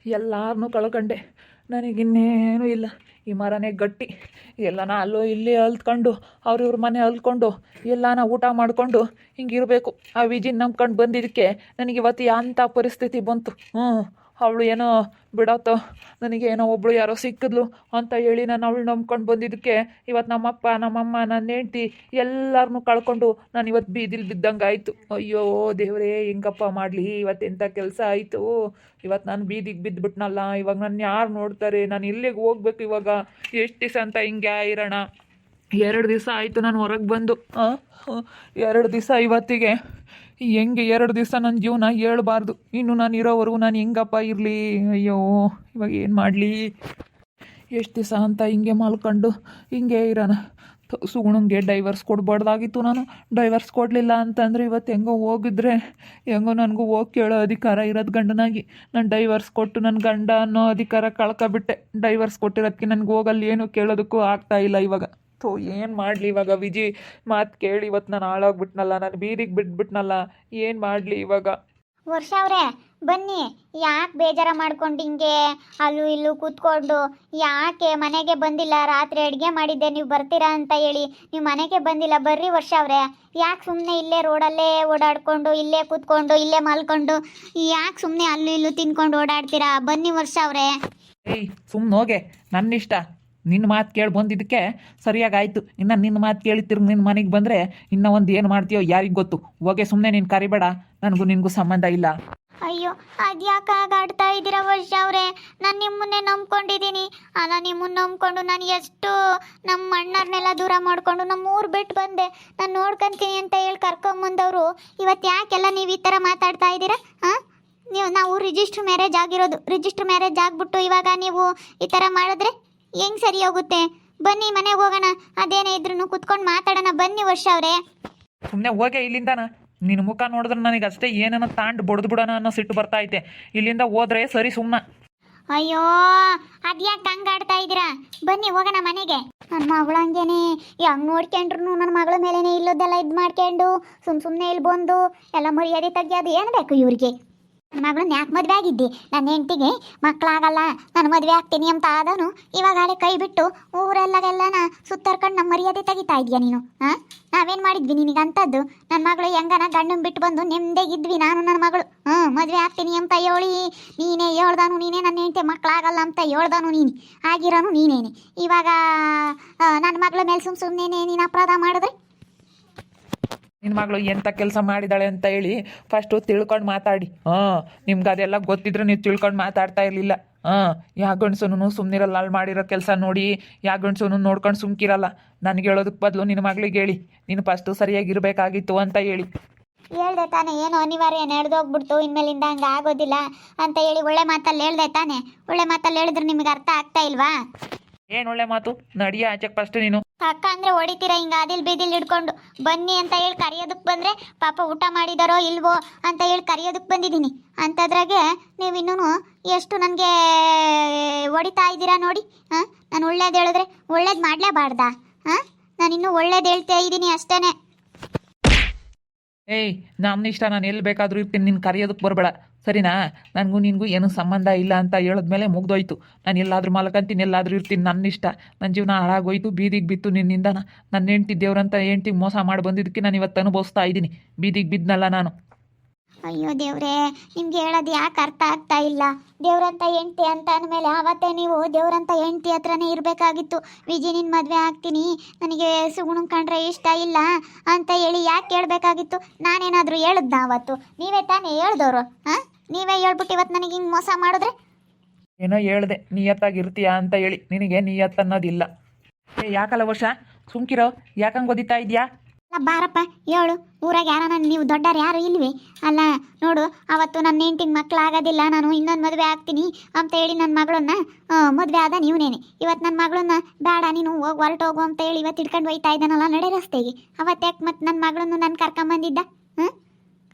ಎಲ್ಲಾರನ್ನೂ ಕಳ್ಕೊಂಡೆ. ನನಗಿನ್ನೇನೂ ಇಲ್ಲ. ಈ ಮರನೇ ಗಟ್ಟಿ. ಎಲ್ಲನ ಅಲ್ಲೋ ಇಲ್ಲಿ ಅಲ್ತ್ಕೊಂಡು ಅವ್ರಿವ್ರ ಮನೆ ಅಲ್ಕೊಂಡು ಎಲ್ಲನ ಊಟ ಮಾಡಿಕೊಂಡು ಹಿಂಗಿರಬೇಕು. ಆ ವಿಜಿನ ನಂಬ್ಕೊಂಡು ಬಂದಿದ್ದಕ್ಕೆ ನನಗಿವತ್ತು ಅಂಥ ಪರಿಸ್ಥಿತಿ ಬಂತು. ಅವಳು ಏನೋ ಬಿಡತ್ತೋ, ನನಗೆ ಏನೋ ಒಬ್ಬಳು ಯಾರೋ ಸಿಕ್ಕಿದ್ಲು ಅಂತ ಹೇಳಿ ನಾನು ಅವಳು ನಂಬ್ಕೊಂಡು ಬಂದಿದ್ದಕ್ಕೆ ಇವತ್ತು ನಮ್ಮಪ್ಪ ನಮ್ಮಮ್ಮ ನನ್ನ ಹೆಂಡ್ತಿ ಎಲ್ಲರನ್ನೂ ಕಳ್ಕೊಂಡು ನಾನು ಇವತ್ತು ಬೀದಿಲಿ ಬಿದ್ದಂಗೆ ಆಯಿತು. ಅಯ್ಯೋ ದೇವರೇ, ಹೆಂಗಪ್ಪ ಮಾಡಲಿ? ಇವತ್ತು ಎಂಥ ಕೆಲಸ ಆಯಿತು. ಇವತ್ತು ನಾನು ಬೀದಿಗೆ ಬಿದ್ದುಬಿಟ್ನಲ್ಲ. ಇವಾಗ ನನ್ನ ಯಾರು ನೋಡ್ತಾರೆ? ನಾನು ಇಲ್ಲಿಗೆ ಹೋಗ್ಬೇಕು ಇವಾಗ? ಎಷ್ಟು ದಿವಸ ಅಂತ ಹಿಂಗೆ ಇರೋಣ? 2 ದಿವಸ ಆಯಿತು ನಾನು ಹೊರಗೆ ಬಂದು. 2 ದಿವಸ ಇವತ್ತಿಗೆ ಹೆಂಗೆ 2 ದಿವಸ ನನ್ನ ಜೀವನ ಹೇಳ್ಬಾರ್ದು. ಇನ್ನು ನಾನು ಇರೋವರೆಗೂ ನಾನು ಹೆಂಗಪ್ಪ ಇರಲಿ? ಅಯ್ಯೋ, ಇವಾಗ ಏನು ಮಾಡಲಿ? ಎಷ್ಟು ದಿವಸ ಅಂತ ಹಿಂಗೆ ಮಲ್ಕೊಂಡು ಹಿಂಗೆ ಇರೋಣ? ಸುಗುಣಂಗೆ ಡೈವರ್ಸ್ ಕೊಡ್ಬಾರ್ದಾಗಿತ್ತು. ನಾನು ಡೈವರ್ಸ್ ಕೊಡಲಿಲ್ಲ ಅಂತಂದರೆ ಇವತ್ತು ಹೆಂಗೋ ಹೋಗಿದ್ರೆ ಹೆಂಗೋ ನನಗೂ ಹೋಗಿ ಕೇಳೋ ಅಧಿಕಾರ ಇರೋದು ಗಂಡನಾಗಿ. ನಾನು ಡೈವರ್ಸ್ ಕೊಟ್ಟು ನನ್ನ ಗಂಡ ಅನ್ನೋ ಅಧಿಕಾರ ಕಳ್ಕೊಬಿಟ್ಟೆ. ಡೈವರ್ಸ್ ಕೊಟ್ಟಿರೋದಕ್ಕೆ ನನಗೆ ಹೋಗಲ್ಲಿ ಏನು ಕೇಳೋದಕ್ಕೂ ಆಗ್ತಾಯಿಲ್ಲ ಇವಾಗ. ಏನು ಮಾಡಲಿ ಇವಾಗ? ವಿಜಿ ಮಾತು ಕೇಳಿ ಇವತ್ತು ನಾನು ಹಾಳಾಗ್ಬಿಟ್ನಲ್ಲ, ನಾನು ಬೀದಿಗೆ ಬಿಟ್ಬಿಟ್ನಲ್ಲ. ಏನು ಮಾಡಲಿ ಇವಾಗ? ವರ್ಷ ಅವರೇ ಬನ್ನಿ. ಯಾಕೆ ಬೇಜಾರ ಮಾಡ್ಕೊಂಡು ಹಿಂಗೆ ಅಲ್ಲೂ ಇಲ್ಲೂ ಕೂತ್ಕೊಂಡು? ಯಾಕೆ ಮನೆಗೆ ಬಂದಿಲ್ಲ? ರಾತ್ರಿ ಅಡುಗೆ ಮಾಡಿದ್ದೆ, ನೀವು ಬರ್ತೀರಾ ಅಂತ ಹೇಳಿ ನೀವು ಮನೆಗೆ ಬಂದಿಲ್ಲ. ಬರ್ರಿ ವರ್ಷ ಅವರೇ. ಯಾಕೆ ಸುಮ್ಮನೆ ಇಲ್ಲೇ ರೋಡಲ್ಲೇ ಓಡಾಡ್ಕೊಂಡು ಇಲ್ಲೇ ಕೂತ್ಕೊಂಡು ಇಲ್ಲೇ ಮಲ್ಕೊಂಡು ಯಾಕೆ ಸುಮ್ಮನೆ ಅಲ್ಲೂ ಇಲ್ಲೂ ತಿನ್ಕೊಂಡು ಓಡಾಡ್ತೀರಾ? ಬನ್ನಿ ವರ್ಷ ಅವರೇ. ಏಯ್, ಸುಮ್ಮನೆ ಹೋಗೆ. ನನ್ನಿಷ್ಟ. ನಿನ್ನ ಮಾತು ಕೇಳಿ ಬಂದಿದ್ದಕ್ಕೆ ಸರಿಯಾಗಾಯಿತು. ಇನ್ನು ನಿನ್ನ ಮಾತು ಕೇಳಿ ತಿರ್ಗಿ ನಿನ್ನ ಮನೆಗೆ ಬಂದರೆ ಇನ್ನೂ ಒಂದು ಏನು ಮಾಡ್ತೀಯೋ ಯಾರಿಗೆ ಗೊತ್ತು? ಹೋಗೆ, ಸುಮ್ಮನೆ ನೀನು ಕರಿಬೇಡ. ನನಗೂ ನಿನಗೂ ಸಂಬಂಧ ಇಲ್ಲ. ಅಯ್ಯೋ, ಅದ್ಯಾಕೆ ಆಡ್ತಾ ಇದ್ದೀರಾ ವರ್ಷ ಅವರೇ? ನಾನು ನಿಮ್ಮನ್ನೇ ನಂಬ್ಕೊಂಡಿದ್ದೀನಿ. ಅಲ್ಲ, ನಿಮ್ಮನ್ನ ನಂಬ್ಕೊಂಡು ನಾನು ಎಷ್ಟು ನಮ್ಮ ಅಣ್ಣರನ್ನೆಲ್ಲ ದೂರ ಮಾಡಿಕೊಂಡು ನಮ್ಮ ಊರು ಬಿಟ್ಟು ಬಂದೆ. ನಾನು ನೋಡ್ಕೊಂತೀನಿ ಅಂತ ಹೇಳಿ ಕರ್ಕೊಂಬಂದವರು ಇವತ್ತು ಯಾಕೆಲ್ಲ ನೀವು ಈ ಥರ ಮಾತಾಡ್ತಾ ಇದ್ದೀರಾ? ನಾವು ರಿಜಿಸ್ಟ್ರ್ ಮ್ಯಾರೇಜ್ ಆಗಿರೋದು. ರಿಜಿಸ್ಟ್ರ್ ಮ್ಯಾರೇಜ್ ಆಗಿಬಿಟ್ಟು ಇವಾಗ ನೀವು ಈ ಥರ ಮಾಡಿದ್ರೆ ಹೆಂಗೆ ಸರಿ ಹೋಗುತ್ತೆ? ಬನ್ನಿ ಮನೆಗೆ ಹೋಗೋಣ. ಅದೇನೇ ಇದ್ರೂ ಕುತ್ಕೊಂಡು ಮಾತಾಡೋಣ. ಬನ್ನಿ ವರ್ಷ ಅವರೇ. ಸುಮ್ಮನೆ ಹೋಗೆ ಇಲ್ಲಿಂದಾನ. ನಿನ್ನ ಮುಖ ನೋಡಿದ್ರೆ ನನಗೆ ಅಷ್ಟೇ ಏನನ್ನ ತಾಂಡು ಬಡ್ದು ಬಿಡೋಣ ಅನ್ನೋ ಸಿಟ್ಟು ಬರ್ತಾ ಐತೆ. ಇಲ್ಲಿಂದ ಹೋದ್ರೆ ಸರಿ ಸುಮ್ಮನೆ. ಅಯ್ಯೋ, ಅದ್ಯಾಕೆ ಹಂಗೆ ಆಡ್ತಾ ಇದ್ದೀರಾ? ಬನ್ನಿ ಹೋಗೋಣ ಮನೆಗೆ. ನನ್ನ ಮಗಳು ಹಂಗೇನೆ ಹೆಂಗೆ ನೋಡ್ಕೊಂಡ್ರು ನನ್ನ ಮಗಳ ಮೇಲೇನೆ ಇಲ್ಲದೆಲ್ಲ ಇದು ಮಾಡ್ಕೊಂಡು ಸುಮ್ಮನೆ ಇಲ್ಲಿ ಬಂದು ಎಲ್ಲ ಮರ್ಯಾದೆ ತೆಗಿಯೋದು ಏನು ಬೇಕು ಇವ್ರಿಗೆ? ನನ್ನ ಮಗಳನ್ನ ಯಾಕೆ ಮದುವೆ ಆಗಿದ್ದೆ? ನನ್ನ ಹೆಂಡತಿಗೆ ಮಕ್ಕಳಾಗಲ್ಲ, ನಾನು ಮದುವೆ ಆಗ್ತೀನಿ ಅಂತ ಆದನು ಇವಾಗಲೇ ಕೈ ಬಿಟ್ಟು ಊರೆಲ್ಲಗೆಲ್ಲನ ಸುತ್ತರ್ಕೊಂಡು ನಮ್ಮ ಮರ್ಯಾದೆ ತೆಗಿತಾ ಇದೆಯಾ ನೀನು? ನಾವೇನು ಮಾಡಿದ್ವಿ ನಿನಗೆ ಅಂಥದ್ದು? ನನ್ನ ಮಗಳು ಹೆಂಗನ ಗಂಡನ ಬಿಟ್ಟು ಬಂದು ನೆಮ್ಮದಿಗಿದ್ವಿ ನಾನು ನನ್ನ ಮಗಳು. ಮದುವೆ ಆಗ್ತೀನಿ ಅಂತ ಹೇಳಿ ನೀನೇ ಹೇಳ್ದಾನು, ನೀನೇ ನನ್ನ ಹೆಂಡತಿ ಮಕ್ಕಳಾಗಲ್ಲ ಅಂತ ಹೇಳ್ದಾನು ನೀನು, ಆಗಿರೋನು ನೀನೇನೆ. ಇವಾಗ ನನ್ನ ಮಗಳ ಮೇಲೆ ಸುಮ್ಮನೆ ನೀನು ಅಪರಾಧ ಮಾಡಿದ್ರೆ ನಿನ್ನ ಮಗಳು ಎಂಥ ಕೆಲಸ ಮಾಡಿದಾಳೆ ಅಂತ ಹೇಳಿ ಫಸ್ಟು ತಿಳ್ಕೊಂಡು ಮಾತಾಡಿ. ನಿಮ್ಗೆ ಅದೆಲ್ಲ ಗೊತ್ತಿದ್ರೆ ನೀವು ತಿಳ್ಕೊಂಡು ಮಾತಾಡ್ತಾ ಇರಲಿಲ್ಲ. ಯಾವ ಗಂಡಸನು ಸುಮ್ಮನಿರಲ್ಲ. ಅಲ್ಲಿ ಮಾಡಿರೋ ಕೆಲಸ ನೋಡಿ ಯಾವ ಗಂಡಸನು ನೋಡ್ಕೊಂಡು ಸುಮ್ಕಿರಲ್ಲ. ನನಗೆ ಹೇಳೋದಕ್ಕೆ ಬದಲು ನಿನ್ನ ಮಗಳಿಗೆ ಹೇಳಿ, ನೀನು ಫಸ್ಟು ಸರಿಯಾಗಿರಬೇಕಾಗಿತ್ತು ಅಂತ ಹೇಳಿ. ಹೇಳ್ದೆ ತಾನೆ, ಏನು ಅನಿವಾರ್ಯ ನಡೆದೋಗ್ಬಿಡ್ತು, ಇನ್ಮೇಲಿಂದ ಹಂಗೆ ಆಗೋದಿಲ್ಲ ಅಂತ ಹೇಳಿ ಒಳ್ಳೆ ಮಾತಲ್ಲಿ ಹೇಳ್ದೆ ತಾನೆ. ಒಳ್ಳೆ ಮಾತಲ್ಲಿ ಹೇಳಿದ್ರೆ ನಿಮ್ಗೆ ಅರ್ಥ ಆಗ್ತಾ ಇಲ್ವಾ? ಏನು ಒಳ್ಳೆ ಮಾತು? ನಡಿಯ ಆಚೆಗೆ ಫಸ್ಟ್ ನೀನು. ಅಕ್ಕ ಅಂದರೆ ಹೊಡಿತೀರಾ ಹಿಂಗೆ ಅದಿಲ್ ಬೀದಿಲ್ ಹಿಡ್ಕೊಂಡು? ಬನ್ನಿ ಅಂತ ಹೇಳಿ ಕರೆಯೋದಕ್ಕೆ ಬಂದರೆ ಪಾಪ ಊಟ ಮಾಡಿದಾರೋ ಇಲ್ವೋ ಅಂತ ಹೇಳಿ ಕರೆಯೋದಕ್ಕೆ ಬಂದಿದ್ದೀನಿ. ಅಂಥದ್ರಾಗೆ ನೀವು ಇನ್ನೂ ಎಷ್ಟು ನನಗೆ ಹೊಡಿತಾ ಇದ್ದೀರಾ ನೋಡಿ. ನಾನು ಒಳ್ಳೇದು ಹೇಳಿದ್ರೆ ಒಳ್ಳೇದು ಮಾಡಲೇಬಾರ್ದಾ? ನಾನು ಇನ್ನೂ ಒಳ್ಳೇದು ಹೇಳ್ತಾ ಇದ್ದೀನಿ ಅಷ್ಟೇ. ಏಯ್, ನನ್ನ ಇಷ್ಟ, ನಾನು ಎಲ್ಲಿ ಬೇಕಾದರೂ ಇರ್ತೀನಿ. ನೀನು ಕರೆಯೋದಕ್ಕೆ ಬರಬೇಡ, ಸರಿನಾ? ನನಗೂ ನಿನಗೂ ಏನೂ ಸಂಬಂಧ ಇಲ್ಲ ಅಂತ ಹೇಳಿದ್ಮೇಲೆ ಮುಗ್ದೋಯ್ತು. ನಾನು ಎಲ್ಲಾದರೂ ಮಲ್ಕೊಂತೀನಿ, ಎಲ್ಲಾದರೂ ಇರ್ತೀನಿ, ನನ್ನ ಇಷ್ಟ. ನನ್ನ ಜೀವನ ಹಾಳಾಗೋಯ್ತು, ಬೀದಿಗೆ ಬಿತ್ತು ನಿನ್ನಿಂದ. ನನ್ನ ಹೆಂಡ್ತಿ ದೇವ್ರಂತ ಹೆಂಡ್ತಿಗೆ ಮೋಸ ಮಾಡಿ ಬಂದಿದ್ದಕ್ಕೆ ನಾನು ಇವತ್ತು ಅನುಭವಿಸ್ತಾ ಇದ್ದೀನಿ. ಬೀದಿಗೆ ಬಿದ್ದನಲ್ಲ ನಾನು. ಅಯ್ಯೋ ದೇವ್ರೇ, ನಿಮ್ಗೆ ಹೇಳೋದು ಯಾಕೆ ಅರ್ಥ ಆಗ್ತಾ ಇಲ್ಲ? ದೇವ್ರಂತ ಹೆಂಡ್ತಿ ಅಂತ ಅಂದಮೇಲೆ ಆವತ್ತೇ ನೀವು ದೇವ್ರಂತ ಹೆಂಡ್ತಿ ಹತ್ರನೇ ಇರಬೇಕಾಗಿತ್ತು. ವಿಜಿ ನಿನ್ನ ಮದುವೆ ಆಗ್ತೀನಿ, ನನಗೆ ಸುಗುಣ ಕಂಡ್ರೆ ಇಷ್ಟ ಇಲ್ಲ ಅಂತ ಹೇಳಿ ಯಾಕೆ ಹೇಳ್ಬೇಕಾಗಿತ್ತು? ನಾನೇನಾದರೂ ಹೇಳಿದ್ನ ಅವತ್ತು? ನೀವೇ ತಾನೇ ಹೇಳ್ದವರು. ನೀವೇ ಹೇಳ್ಬಿಟ್ಟು ಇವತ್ತು ನನಗೆ ಹಿಂಗೆ ಮೋಸ ಮಾಡಿದ್ರೆ? ಏನೋ ಹೇಳ್ದೆ ನಿಯತ್ತಾಗಿರ್ತೀಯಾ ಅಂತ ಹೇಳಿ. ನಿನಗೆ ನಿಯತ್ತು ಅನ್ನೋದಿಲ್ಲ. ಯಾಕಲ್ಲ ವರ್ಷ ಸುಮ್ಕಿರೋ? ಯಾಕಂಗೆ ಓದಿತಾ ಇದೆಯಾ? ಅಲ್ಲ ಬಾರಪ್ಪ ಹೇಳು. ಊರಾಗ ಯಾರನ್ನ ನೀವು ದೊಡ್ಡರು ಯಾರು ಇಲ್ವೇ? ಅಲ್ಲ ನೋಡು, ಅವತ್ತು ನನ್ನ ಹೆಂಡ್ತಿಗೆ ಮಕ್ಕಳಾಗೋದಿಲ್ಲ, ನಾನು ಇನ್ನೊಂದು ಮದುವೆ ಆಗ್ತೀನಿ ಅಂತ ಹೇಳಿ ನನ್ನ ಮಗಳನ್ನ ಮದುವೆ ಆದ ನೀವನೇನೆ. ಇವತ್ತು ನನ್ನ ಮಗಳನ್ನ ಬೇಡ ನೀನು ಹೋಗಿ ಹೊರಟೋಗು ಅಂತ ಹೇಳಿ ಇವತ್ತು ಹಿಡ್ಕೊಂಡು ಹೋಯ್ತಾ ಇದ್ದಾನಲ್ಲ ನಡೆ ರಸ್ತೆಗೆ. ಅವತ್ತು ಯಾಕೆ ಮತ್ತು ನನ್ನ ಮಗಳನ್ನು ನಾನು ಕರ್ಕೊಂಬಂದಿದ್ದ?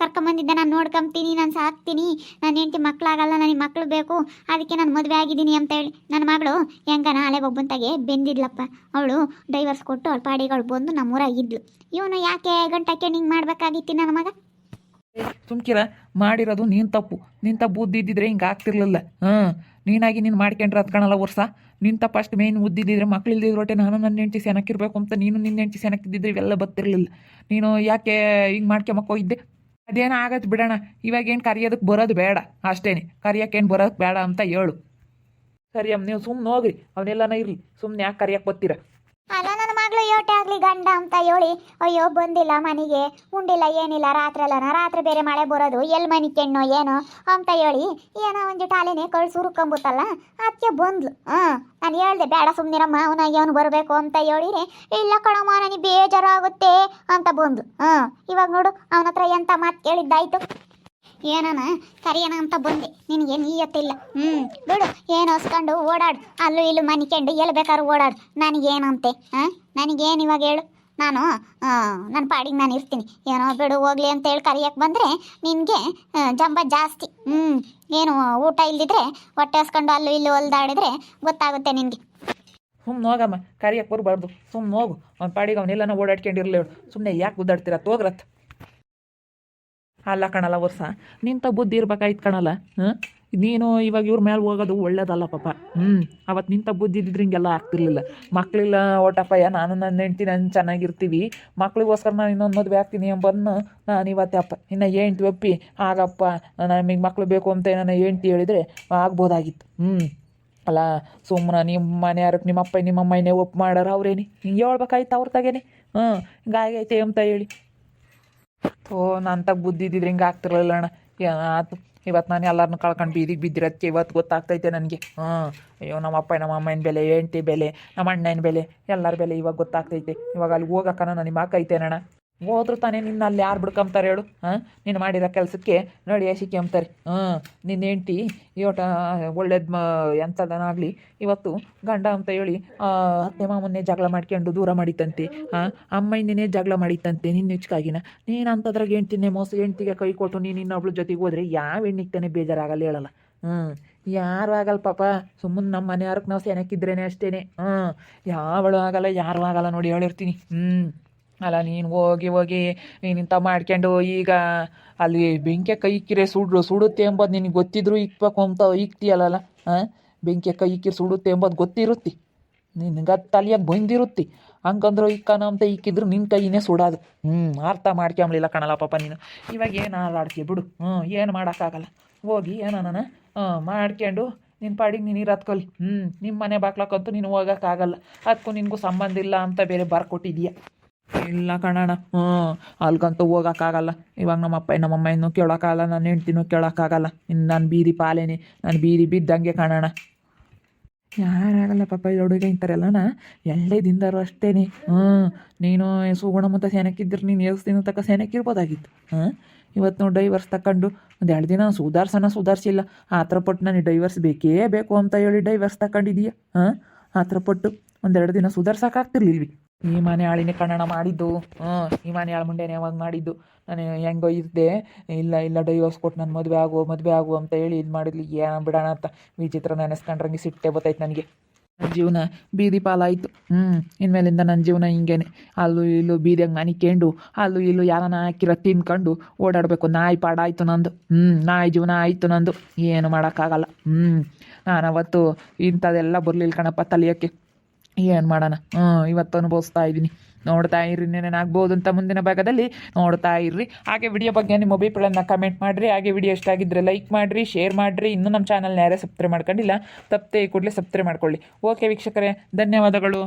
ಕರ್ಕೊಂಬಂದಿದ್ದೆ. ನಾನು ನೋಡ್ಕೊಂತೀನಿ, ನಾನು ಸಾಕ್ತೀನಿ, ನನ್ನ ಹೆಂಡ್ತಿ ಮಕ್ಕಳಾಗಲ್ಲ, ನನಗೆ ಮಕ್ಕಳು ಬೇಕು, ಅದಕ್ಕೆ ನಾನು ಮದುವೆ ಆಗಿದ್ದೀನಿ ಅಂತ ಹೇಳಿ ನನ್ನ ಮಗಳು ಹೆಂಗನ ಹಳೆ ಒಬ್ಬಂತಾಗೆ ಬೆಂದಿದ್ಲಪ್ಪ. ಅವಳು ಡೈವರ್ಸ್ ಕೊಟ್ಟು ಅವಳ ಪಾಡಿಗಳು ಬಂದು ನಮ್ಮೂರಾಗಿದ್ಲು. ಇವನು ಯಾಕೆ ಗಂಟಕ್ಕೆ ಹಿಂಗೆ ಮಾಡಬೇಕಾಗಿತ್ತು ನನ್ನ ಮಗ? ಸುಮ್ಕಿರ ಮಾಡಿರೋದು ನೀನು ತಪ್ಪು ಬುದ್ಧಿ ಇದ್ದಿದ್ರೆ ಹಿಂಗೆ ಆಗ್ತಿರ್ಲಿಲ್ಲ ನೀನಾಗಿ ನೀನು ಮಾಡ್ಕೊಂಡ್ರೆ ಅದು ಕಾಣಲ್ಲ ವರ್ಷ ನಿನ್ನ ತಪ್ಪು ಅಷ್ಟು ಮೇನ್ ಉದ್ದಿದ್ದಿದ್ರೆ ಮಕ್ಳು ಇಲ್ದಿದ್ರೆ ಒಟ್ಟೆ ನಾನು ನನ್ನ ಹೆಂಡತಿ ಸೆನಕ್ಕಿರ್ಬೇಕು ಅಂತ ನೀನು ನಿನ್ನ ಹೆಂಡತಿ ಸೆನಕ್ಕಿದ್ದಿದ್ರೆ ಇವೆಲ್ಲ ಬರ್ತಿರ್ಲಿಲ್ಲ ನೀನು ಯಾಕೆ ಹಿಂಗೆ ಮಾಡ್ಕೊಂಬಕ್ಕೋಗಿದ್ದೆ ಅದೇನೋ ಆಗತ್ತೆ ಬಿಡೋಣ ಇವಾಗೇನು ಕರಿಯೋದಕ್ಕೆ ಬರೋದು ಬೇಡ ಅಷ್ಟೇನೆ ಕರಿಯೋಕ್ಕೇನು ಬರೋದು ಬೇಡ ಅಂತ ಹೇಳು ಸರಿ ಅಮ್ಮ ನೀವು ಸುಮ್ಮನೆ ಹೋಗ್ರಿ ಅವನೆಲ್ಲನ ಇರಲಿ ಸುಮ್ಮನೆ ಯಾಕೆ ಕರಿಯಕ್ಕೆ ಬರ್ತೀರ ಅಲ್ಲ ನನ್ನ ಮಗಳು ಯೋಟೆ ಆಗ್ಲಿ ಗಂಡ ಅಂತ ಹೇಳಿ ಅಯ್ಯೋ ಬಂದಿಲ್ಲ ಮನೆಗೆ ಉಂಡಿಲ್ಲ ಏನಿಲ್ಲ ರಾತ್ರಿ ಬೇರೆ ಮಳೆ ಬರೋದು ಎಲ್ಲಿ ಮನೆ ಕೆಣ್ಣೋ ಏನೋ ಅಂತ ಹೇಳಿ ಏನೋ ಒಂದು ಟಾಲಿನೇ ಕಳ್ಸಿ ಹುರ್ಕೊಂಬುತ್ತಲ್ಲ ಅದಕ್ಕೆ ಬಂದ್ಲು ನಾನು ಹೇಳ್ದೆ ಬೇಡ ಸುಮ್ಮನಿರಮ್ಮ ಅವನಾಗಿ ಅವನು ಬರಬೇಕು ಅಂತ ಹೇಳಿರಿ ಇಲ್ಲ ಕಣಮ್ಮ ನನಗೆ ಬೇಜಾರಾಗುತ್ತೆ ಅಂತ ಬಂದ್ಲು ಇವಾಗ ನೋಡು ಅವನ ಹತ್ರ ಎಂಥ ಮಾತು ಕೇಳಿದ್ದಾಯ್ತು ಏನನ ಕರಿಯನ ಅಂತ ಬಂದೆ ನಿನಗೆ ನೀಯತ್ತಿಲ್ಲ ಬಿಡು ಏನು ಹೊಸ್ಕೊಂಡು ಓಡಾಡು ಅಲ್ಲೂ ಇಲ್ಲೂ ಮನಿಕೊಂಡು ಎಲ್ಲಿ ಬೇಕಾದ್ರೂ ಓಡಾಡು ನನಗೇನಂತೆ ನನಗೇನು ಇವಾಗ ಹೇಳು ನಾನು ನನ್ನ ಪಾಡಿಗೆ ನಾನು ಇರ್ತೀನಿ ಏನೋ ಬಿಡು ಹೋಗ್ಲಿ ಅಂತ ಹೇಳಿ ಕರಿಯಕ್ಕೆ ಬಂದರೆ ನಿನಗೆ ಜಂಬ ಜಾಸ್ತಿ ಏನು ಊಟ ಇಲ್ದಿದ್ರೆ ಹೊಟ್ಟೆ ಹೊಸ್ಕೊಂಡು ಅಲ್ಲೂ ಇಲ್ಲೂ ಹೊಲ್ದಾಡಿದ್ರೆ ಗೊತ್ತಾಗುತ್ತೆ ನಿನಗೆ ಸುಮ್ಮನೆ ಹೋಗಮ್ಮ ಕರಿಯಕ್ಕೆ ಬರಬಾರ್ದು ಸುಮ್ಮನೆ ಹೋಗು ಅವ್ನ ಪಾಡಿಗೆ ಅವನೆಲ್ಲನ ಓಡಾಡ್ಕೊಂಡಿರಲಿ ಸುಮ್ಮನೆ ಯಾಕೆ ಗುದ್ದಾಡ್ತೀರ ತೋಗ್ರತ್ ಅಲ್ಲ ಕಣಲ್ಲ ವರ್ಷ ನಿಂತ ಬುದ್ಧಿ ಇರ್ಬೇಕಾಯ್ತು ಕಣಲ್ಲ ನೀನು ಇವಾಗ ಇವ್ರ ಮೇಲೆ ಹೋಗೋದು ಒಳ್ಳೇದಲ್ಲ ಪಾಪ ಅವತ್ತು ನಿಂತ ಬುದ್ಧಿ ಇದ್ದಿದ್ರೆ ಹಿಂಗೆಲ್ಲ ಆಗ್ತಿರ್ಲಿಲ್ಲ ಮಕ್ಕಳಿಲ್ಲ ಓಟಪ್ಪಯ್ಯ ನಾನು ನನ್ನ ಹೆಂಡ್ತಿ ನಾನು ಚೆನ್ನಾಗಿರ್ತೀವಿ ಮಕ್ಳಿಗೋಸ್ಕರ ನಾನು ಇನ್ನೊಂದು ಮದುವೆ ಆಗ್ತೀನಿ ಎಂಬನ್ನು ನಾನು ಇವತ್ತೇ ಅಪ್ಪ ಇನ್ನು ಹೆಂಡ್ತಿ ಒಪ್ಪಿ ಆಗಪ್ಪ ನಮಗೆ ಮಕ್ಕಳು ಬೇಕು ಅಂತ ನನ್ನ ಹೆಂಡ್ತಿ ಹೇಳಿದರೆ ಆಗ್ಬೋದಾಗಿತ್ತು ಅಲ್ಲ ಸುಮ್ಮನೆ ನಿಮ್ಮ ಮನೆಯವ್ರಕ್ಕೆ ನಿಮ್ಮಪ್ಪ ನಿಮ್ಮಮ್ಮನೇ ಒಪ್ಪು ಮಾಡೋರು ಅವ್ರೇನಿ ಹಿಂಗೆ ಹೇಳ್ಬೇಕಾಯ್ತು ಅವ್ರ ತಗೇನೆ ಹಿಂಗಾಗೈತೆ ಅಂತ ಹೇಳಿ ನಾನು ತಗ ಬುದ್ಧಿ ಇದ್ದಿದ್ರೆ ಹಿಂಗೆ ಆಗ್ತಿರ್ಲಿಲ್ಲ ಅಣ್ಣ ಆತು ಇವತ್ತು ನಾನು ಎಲ್ಲರನ್ನೂ ಕಳ್ಕೊಂಡು ಬೀದಿಗೆ ಬಿದ್ದಿರೋದಕ್ಕೆ ಇವತ್ತು ಗೊತ್ತಾಗ್ತೈತೆ ನನಗೆ ಅಯ್ಯೋ ನಮ್ಮಪ್ಪ ನಮ್ಮ ಅಮ್ಮನ ಬೆಲೆ ಹೆಂಡ್ತಿ ಬೆಲೆ ನಮ್ಮ ಅಣ್ಣನ ಬೆಲೆ ಎಲ್ಲರ ಬೆಲೆ ಇವಾಗ ಗೊತ್ತಾಗ್ತೈತೆ ಇವಾಗ ಅಲ್ಲಿ ಹೋಗಕ್ಕನ ನನಗೆ ಮಾಕೈತೇನಣ್ಣ ಹೋದ್ರು ತಾನೇ ನಿನ್ನ ಅಲ್ಲಿ ಯಾರು ಬಿಡ್ಕೊಂತಾರೆ ಹೇಳು ನೀನು ಮಾಡಿರೋ ಕೆಲಸಕ್ಕೆ ನೋಡಿ ಸಿಕ್ಕೊಂತಾರೆ ನಿನ್ನ ಹೆಂಡ್ತಿ ಇವಟ ಒಳ್ಳೇದು ಎಂಥದನಾಗಲಿ ಇವತ್ತು ಗಂಡ ಅಂತ ಹೇಳಿ ಅತ್ತೆ ಮಾಮನ್ನೇ ಜಗಳ ಮಾಡ್ಕೊಂಡು ದೂರ ಮಾಡಿತ್ತಂತೆ ಅಮ್ಮನೇ ಜಗಳ ಮಾಡಿತ್ತಂತೆ ನಿನ್ನ ಹೆಚ್ಚಾಗಿನ ನೀನು ಅಂಥದ್ರಾಗ ಹೆಂಡ್ತಿನೇ ಹೆಂಡ್ತಿಗೆ ಕೈ ಕೊಟ್ಟು ನೀನು ಇನ್ನೊಬ್ಳ ಜೊತೆಗೆ ಹೋದ್ರೆ ಯಾವ ಹೆಣ್ಣಿಗೆ ತಾನೇ ಬೇಜಾರಾಗಲ್ಲ ಹೇಳಲ್ಲ ಯಾರು ಆಗಲ್ಲ ಪಾಪ ಸುಮ್ಮನೆ ನಮ್ಮ ಮನೆಯವ್ರಕ್ಕೆ ನಾವು ಸೆನಕ್ಕಿದ್ರೇ ಅಷ್ಟೇ ಯಾವಳು ಆಗಲ್ಲ ಯಾರು ಆಗಲ್ಲ ನೋಡಿ ಹೇಳಿರ್ತೀನಿ ಅಲ್ಲ ನೀನು ಹೋಗಿ ನೀನಿಂತ ಮಾಡ್ಕೊಂಡು ಈಗ ಅಲ್ಲಿ ಬೆಂಕಿ ಕೈ ಇಕ್ಕಿರೆ ಸುಡುತ್ತೆ ಎಂಬುದು ನಿನಗೆ ಗೊತ್ತಿದ್ರು ಇಕ್ಬೇಕು ಅಂತ ಇಕ್ತಿಯಲ್ಲ ಬೆಂಕಿ ಕೈ ಇಕ್ಕಿರಿ ಸುಡುತ್ತೆ ಎಂಬುದು ಗೊತ್ತಿರುತ್ತೆ ನಿನಗೆ ತಲೆಯಾಗ ಬಂದಿರುತ್ತೆ ಹಂಗಂದ್ರೆ ಇಕ್ಕನ ಅಂತ ಇಕ್ಕಿದ್ರು ನಿನ್ನ ಕೈನೇ ಸುಡೋದು ಅರ್ಥ ಮಾಡ್ಕೊಂಬ್ಲಿಲ್ಲ ಕಣಲ್ಲ ಪಾಪ ನೀನು ಇವಾಗ ಏನು ಆಡ್ತೀಯ ಬಿಡು ಏನು ಮಾಡೋಕ್ಕಾಗಲ್ಲ ಹೋಗಿ ಏನಾನ ಮಾಡ್ಕೊಂಡು ನಿನ್ನ ಪಾಡಿಗೆ ನೀನು ಇರೋದ್ಕೊಲ್ಲಿ ನಿಮ್ಮ ಮನೆ ಬಾಕ್ಲಕ್ಕಂತೂ ನೀನು ಹೋಗೋಕ್ಕಾಗಲ್ಲ ಅದಕ್ಕೂ ನಿನಗೂ ಸಂಬಂಧ ಇಲ್ಲ ಅಂತ ಬೇರೆ ಬರ್ಕೊಟ್ಟಿದೀಯ ಇಲ್ಲ ಕಣಣ್ಣ ಅಲ್ಗಂತೂ ಹೋಗೋಕ್ಕಾಗಲ್ಲ ಇವಾಗ ನಮ್ಮಪ್ಪ ನಮ್ಮಮ್ಮ ಇನ್ನೂ ಕೇಳೋಕ್ಕಾಗಲ್ಲ ನನ್ನ ಹೆಂಡ್ತಿನೂ ಕೇಳೋಕ್ಕಾಗಲ್ಲ ಇನ್ನು ನಾನು ಬೀದಿ ಪಾಲೇನೆ ನಾನು ಬೀದಿ ಬಿದ್ದಂಗೆ ಕಾಣೋಣ ಯಾರಾಗಲ್ಲ ಪಾಪ ಈ ಹುಡುಗ ಇಂಥರೆಲ್ಲನ ಎಲ್ಲೇ ದಿಂದರು ಅಷ್ಟೇ ನೀನು ಸುಗುಣ ಮತ್ತು ಸೆನಕ್ಕಿದ್ರೆ ನೀನು ಎಷ್ಟು ದಿನ ತಕ್ಕ ಸೆನಕ್ಕಿರ್ಬೋದಾಗಿತ್ತು ಇವತ್ತು ನಾವು ಡೈವರ್ಸ್ ತಗೊಂಡು ಒಂದು 2 ದಿನ ಸುಧಾರಿಸಿಲ್ಲ ಆ ಥರ ಪಟ್ಟು ನನಗೆ ಡೈವರ್ಸ್ ಬೇಕೇ ಬೇಕು ಅಂತ ಹೇಳಿ ಡೈವರ್ಸ್ ತಗೊಂಡಿದೀಯ ಆ ಥರ ಪಟ್ಟು 1-2 ದಿನ ಸುಧಾರ್ಸೋಕ್ಕಾಗ್ತಿರ್ಲಿಲ್ವಿ ಈ ಮನೆ ಆಳಿನೇ ಕನ್ನಡ ಮಾಡಿದ್ದು ಈ ಮನೆ ಆಳು ಮುಂಡೆನೇ ಯಾವಾಗ ಮಾಡಿದ್ದು ನಾನು ಹೆಂಗೋ ಇದ್ದೆ ಇಲ್ಲ ಡೈವರ್ಸ್ ಕೊಟ್ಟು ನಾನು ಮದುವೆ ಆಗು ಅಂತ ಹೇಳಿ ಇದು ಮಾಡಿದ್ಲಿ ಏನೋ ಬಿಡೋಣ ಅಂತ ವಿಚಿತ್ರ ನೆನೆಸ್ಕೊಂಡ್ರಂಗೆ ಸಿಟ್ಟೆ ಬತ್ತೈತೆ ನನಗೆ ನನ್ನ ಜೀವನ ಬೀದಿ ಪಾಲಾಯಿತು ಇನ್ಮೇಲಿಂದ ನನ್ನ ಜೀವನ ಹಿಂಗೇನೆ ಅಲ್ಲೂ ಇಲ್ಲೂ ಬೀದಿಯಾಗ ಮನಿಕೊಂಡು ಅಲ್ಲೂ ಇಲ್ಲೂ ಯಾರನ್ನ ಹಾಕಿರೋ ತಿನ್ಕೊಂಡು ಓಡಾಡಬೇಕು ನಾಯಿ ಪಾಡಾಯಿತು ನಂದು ನಾಯಿ ಜೀವನ ಆಯಿತು ನಂದು ಏನು ಮಾಡೋಕ್ಕಾಗಲ್ಲ ನಾನು ಅವತ್ತು ಇಂಥದ್ದೆಲ್ಲ ಬರಲಿಲ್ಲ ಕಣಪ್ಪ ತಲೆಯೋಕ್ಕೆ ಏನು ಮಾಡೋಣ ಇವತ್ತು ಅನುಭವಿಸ್ತಾ ಇದ್ದೀನಿ ನೋಡ್ತಾ ಇರ್ರಿ ಏನೇನಾಗ್ಬೋದು ಅಂತ ಮುಂದಿನ ಭಾಗದಲ್ಲಿ ನೋಡ್ತಾ ಇರ್ರಿ ಹಾಗೆ ವಿಡಿಯೋ ಬಗ್ಗೆ ನಿಮ್ಮ ಅಭಿಪ್ರಾಯನ ಕಮೆಂಟ್ ಮಾಡಿರಿ ಹಾಗೆ ವಿಡಿಯೋ ಇಷ್ಟ ಆಗಿದ್ದರೆ ಲೈಕ್ ಮಾಡಿರಿ ಶೇರ್ ಮಾಡಿರಿ ಇನ್ನೂ ನಮ್ಮ ಚಾನಲ್ನ ಯಾರೇ ಸಬ್ಸ್ಕ್ರೈಬ್ ಮಾಡ್ಕೊಂಡಿಲ್ಲ ತಪ್ಪದೆ ಕೂಡಲೇ ಸಬ್ಸ್ಕ್ರೈಬ್ ಮಾಡ್ಕೊಳ್ಳಿ ಓಕೆ ವೀಕ್ಷಕರೇ ಧನ್ಯವಾದಗಳು